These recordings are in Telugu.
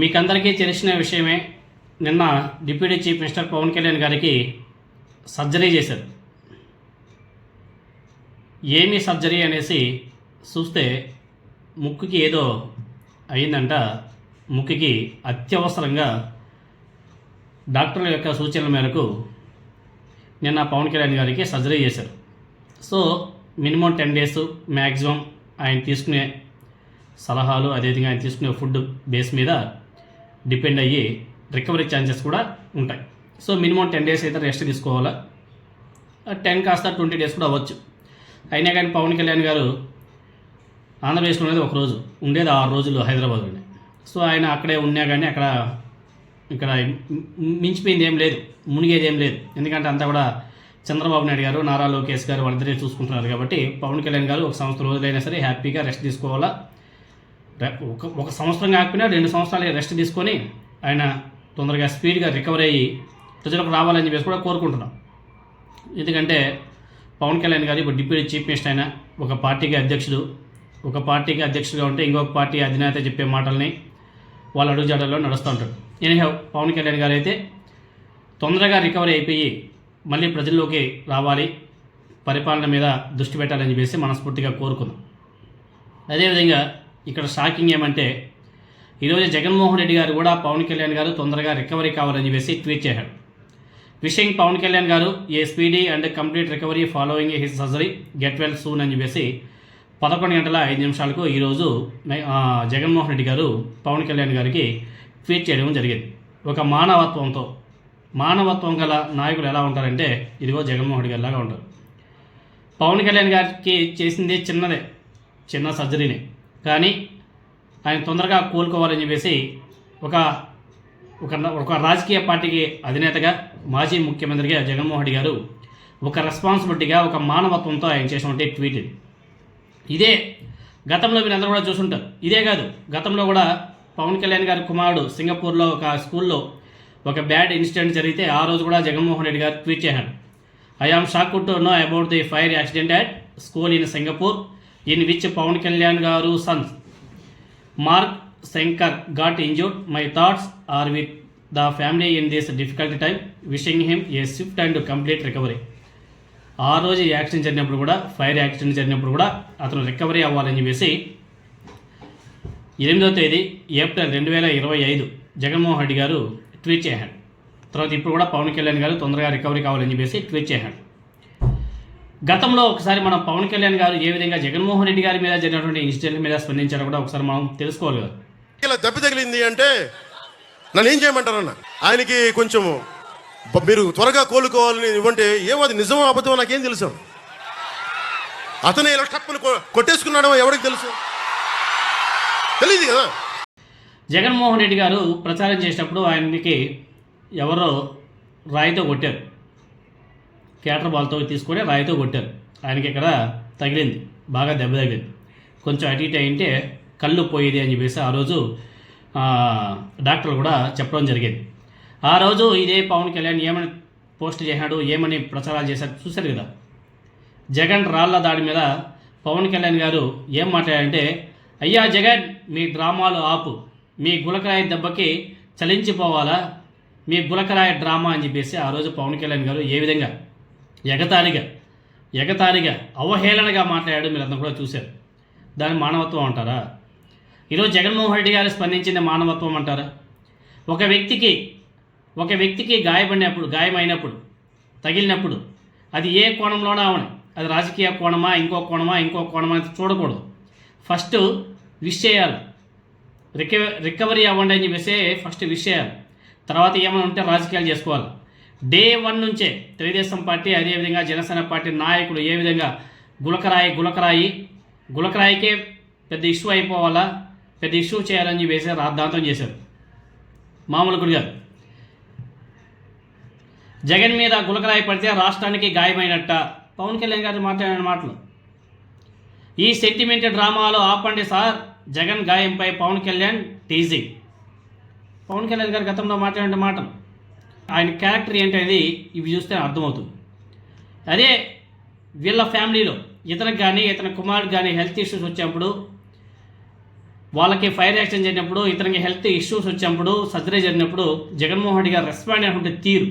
మీకందరికీ తెలిసిన విషయమే, నిన్న deputy chief minister Pawan Kalyan గారికి సర్జరీ చేశారు. ఏమి సర్జరీ అనేసి చూస్తే ముక్కుకి ఏదో అయిందంట. ముక్కుకి అత్యవసరంగా డాక్టర్ల యొక్క సూచనల మేరకు నిన్న పవన్ కళ్యాణ్ గారికి సర్జరీ చేశారు. సో మినిమం 10 days మ్యాక్సిమం ఆయన తీసుకునే సలహాలు, అదేవిధంగా ఆయన తీసుకునే ఫుడ్ బేస్ మీద డిపెండ్ అయ్యి రికవరీ ఛాన్సెస్ కూడా ఉంటాయి. సో మినిమం 10 days అయితే రెస్ట్ తీసుకోవాలా. 10 కాస్త 20 days కూడా అవ్వచ్చు. అయినా కానీ పవన్ కళ్యాణ్ గారు ఆంధ్రప్రదేశ్లో అనేది ఒక రోజు ఉండేది, 6 రోజులు హైదరాబాద్లోనే. సో ఆయన అక్కడే ఉన్నా కానీ ఇక్కడ మించిపోయింది ఏం లేదు, మునిగేది ఏం లేదు. ఎందుకంటే అంతా కూడా చంద్రబాబు నాయుడు గారు, నారా లోకేష్ గారు వాళ్ళిద్దరే చూసుకుంటున్నారు. కాబట్టి పవన్ కళ్యాణ్ గారు 1 సంవత్సరం రోజులైనా సరే హ్యాపీగా రెస్ట్ తీసుకోవాలా. ఒక సంవత్సరం కాకపోయినా 2 సంవత్సరాలు రెస్ట్ తీసుకొని ఆయన తొందరగా స్పీడ్గా రికవరీ అయ్యి ప్రజలకు రావాలని చెప్పేసి కూడా కోరుకుంటున్నాం. ఎందుకంటే పవన్ కళ్యాణ్ గారు ఇప్పుడు డిప్యూటీ చీఫ్ మినిస్టర్ అయినా ఒక పార్టీకి అధ్యక్షుడిగా ఉంటే ఇంకొక పార్టీ అధినేత చెప్పే మాటల్ని వాళ్ళ అడుగుజాడల్లో నడుస్తూ ఉంటారు. ఎనీహౌ పవన్ కళ్యాణ్ గారు అయితే తొందరగా రికవరీ అయిపోయి మళ్ళీ ప్రజల్లోకి రావాలి, పరిపాలన మీద దృష్టి పెట్టాలని చెప్పేసి మనస్ఫూర్తిగా కోరుకుందాం. అదేవిధంగా ఇక్కడ షాకింగ్ ఏమంటే ఈరోజు జగన్మోహన్ రెడ్డి గారు కూడా పవన్ కళ్యాణ్ గారు తొందరగా రికవరీ కావాలని చెప్పేసి ట్వీట్ చేశాడు. Wishing Pawan Kalyan garu a speedy and complete recovery following his surgery, get well soon అని చెప్పేసి 11:05 ఈరోజు జగన్మోహన్ రెడ్డి గారు పవన్ కళ్యాణ్ గారికి ట్వీట్ చేయడం జరిగింది. ఒక మానవత్వం గల నాయకులు ఎలా ఉంటారంటే ఇదిగో జగన్మోహన్ రెడ్డి గారిలాగా ఉంటారు. పవన్ కళ్యాణ్ గారికి చేసింది చిన్న సర్జరీనే, కానీ ఆయన తొందరగా కోలుకోవాలని చెప్పేసి ఒక రాజకీయ పార్టీకి అధినేతగా, మాజీ ముఖ్యమంత్రిగా జగన్మోహన్ రెడ్డి గారు ఒక రెస్పాన్సిబిలిటీగా, ఒక మానవత్వంతో ఆయన చేసినటువంటి ట్వీట్ ఇది. ఇదే గతంలో మీరు అందరూ కూడా చూసుంటారు. ఇదే కాదు, గతంలో కూడా పవన్ కళ్యాణ్ గారి కుమారుడు సింగపూర్లో ఒక స్కూల్లో ఒక బ్యాడ్ ఇన్సిడెంట్ జరిగితే ఆ రోజు కూడా జగన్మోహన్ రెడ్డి గారు ట్వీట్ చేశాడు. I am shocked to know about the fire accident at school in Singapore in which Pawan Kalyan garu sons Mark Shankar got injured. My thoughts are with the family in this difficult time, wishing him a swift and complete recovery. ఆ రోజు యాక్సిడెంట్ జరిగినప్పుడు కూడా, ఫైర్ యాక్సిడెంట్ జరిగినప్పుడు కూడా అతను రికవరీ అవ్వాలని చెప్పేసి 8వ తేదీ ఏప్రిల్ 2025 జగన్మోహన్ రెడ్డి గారు ట్వీట్ చేశాడు. తర్వాత ఇప్పుడు కూడా పవన్ కళ్యాణ్ గారు తొందరగా రికవరీ కావాలని చెప్పేసి ట్వీట్ చేశాడు. గతంలో ఒకసారి మనం పవన్ కళ్యాణ్ గారు ఏ విధంగా జగన్మోహన్ రెడ్డి గారి మీద జరిగినటువంటి ఇన్సిడెంట్ మీద స్పందించారో కూడా ఒకసారి మనం తెలుసుకోవాలి కదా. ఇలా దెబ్బ తగిలింది అంటే నన్ను ఏం చేయమంటారన్న, ఆయనకి కొంచెం మీరు త్వరగా కోలుకోవాలని ఇవ్వంటే ఏమో అది నిజమో అబద్ధమో నాకేం తెలుసు. అతనే ఇలా టప్పులు కొట్టేసుకున్నాడో ఎవరికి తెలుసు, తెలియదు కదా. జగన్మోహన్ రెడ్డి గారు ప్రచారం చేసినప్పుడు ఆయనకి ఎవరో రాయితో కొట్టారు, క్యాటర్ బాల్తో తీసుకొని రాయితో కొట్టారు. ఆయనకి ఇక్కడ తగిలింది, బాగా దెబ్బ తగిలింది. కొంచెం అటు ఇటు అయింటే కళ్ళు పోయేది అని చెప్పేసి ఆ రోజు డాక్టర్లు కూడా చెప్పడం జరిగింది. ఆ రోజు ఇదే పవన్ కళ్యాణ్ ఏమని పోస్ట్ చేశాడు, ఏమని ప్రచారాలు చేశాడు చూశారు కదా. జగన్ రాళ్ల దాడి మీద పవన్ కళ్యాణ్ గారు ఏం మాట్లాడారంటే, అయ్యా జగన్ మీ డ్రామాలు ఆపు, మీ గులకరాయి దెబ్బకి చలించిపోవాలా, మీ గులకరాయి డ్రామా అని చెప్పేసి ఆ రోజు పవన్ కళ్యాణ్ గారు ఏ విధంగా ఎగతాళిగా అవహేళనగా మాట్లాడాడు మీరు అందరూ కూడా చూశారు. దాని మానవత్వం అంటారా? ఈరోజు జగన్మోహన్ రెడ్డి గారు స్పందించింది మానవత్వం అంటారా? ఒక వ్యక్తికి గాయమైనప్పుడు తగిలినప్పుడు అది ఏ కోణంలోనే అవని, అది రాజకీయ కోణమా, ఇంకో కోణమా అని చూడకూడదు. ఫస్ట్ విష్ చేయాలి, రికవరీ అవ్వండి అని చెప్పేసి ఫస్ట్ విష్ చేయాలి. తర్వాత ఏమైనా ఉంటే రాజకీయాలు చేసుకోవాలి. డే 1 నుంచే తెలుగుదేశం పార్టీ, అదేవిధంగా జనసేన పార్టీ నాయకులు ఏ విధంగా గులకరాయికే పెద్ద ఇష్యూ అయిపోవాలా, పెద్ద ఇష్యూ చేయాలని చెప్పేసి రాద్ధాంతం చేశారు. మామూలు కాదు. జగన్ మీద గులకరాయి పడితే రాష్ట్రానికి గాయమైనట్ట పవన్ కళ్యాణ్ గారు మాట్లాడిన మాటలు. ఈ సెంటిమెంట్ డ్రామాలో ఆపండి సార్, జగన్ గాయంపై పవన్ కళ్యాణ్ టీజింగ్. పవన్ కళ్యాణ్ గారు గతంలో మాట్లాడిన మాటలు, ఆయన క్యారెక్టర్ ఏంటనేది ఇవి చూస్తే అర్థమవుతుంది. అదే వీళ్ళ ఫ్యామిలీలో ఇతనికి కానీ ఇతని కుమారుడికి కానీ హెల్త్ ఇష్యూస్ వచ్చినప్పుడు వాళ్ళకి ఫైర్ యాక్షన్ జరిగినప్పుడు, ఇతనికి హెల్త్ ఇష్యూస్ వచ్చినప్పుడు, సర్జరీ జరిగినప్పుడు జగన్మోహన్ రెడ్డి గారు రెస్పాండ్ అయినటువంటి తీరు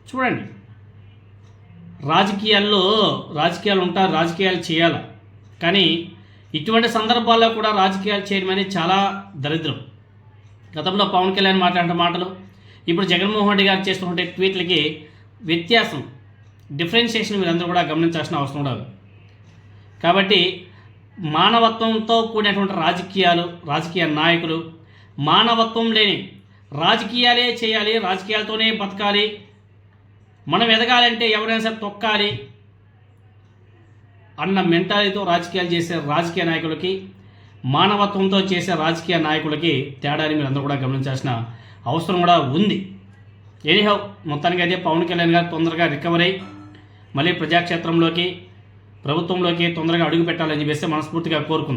చూడండి. రాజకీయాలు ఉంటారు, రాజకీయాలు చేయాలి, కానీ ఇటువంటి సందర్భాల్లో కూడా రాజకీయాలు చేయడం అనేది చాలా దరిద్రం. గతంలో పవన్ కళ్యాణ్ మాట్లాడిన మాటలు, ఇప్పుడు జగన్మోహన్ రెడ్డి గారు చేస్తున్న ట్వీట్లకి వ్యత్యాసం, డిఫరెన్షియేషన్ మీరందరూ కూడా గమనించాల్సిన అవసరం ఉండదు. కాబట్టి మానవత్వంతో కూడినటువంటి రాజకీయ నాయకులు, మానవత్వం లేని రాజకీయాలే చేయాలి, రాజకీయాలతోనే బతకాలి, మనం ఎదగాలంటే ఎవరైనా సరే తొక్కాలి అన్న మెంటాలిటీతో రాజకీయాలు చేసే రాజకీయ నాయకులకి, మానవత్వంతో చేసే రాజకీయ నాయకులకి తేడాని మీరు అందరూ కూడా గమనించాల్సిన అవసరం కూడా ఉంది. ఎనీహౌ మొత్తానికి అయితే పవన్ కళ్యాణ్ గారు తొందరగా రికవర్ అయ్యి మళ్ళీ ప్రజాక్షేత్రంలోకి, ప్రభుత్వంలోకి తొందరగా అడుగు పెట్టాలని చెప్పేసి మనస్ఫూర్తిగా కోరుకుందాం.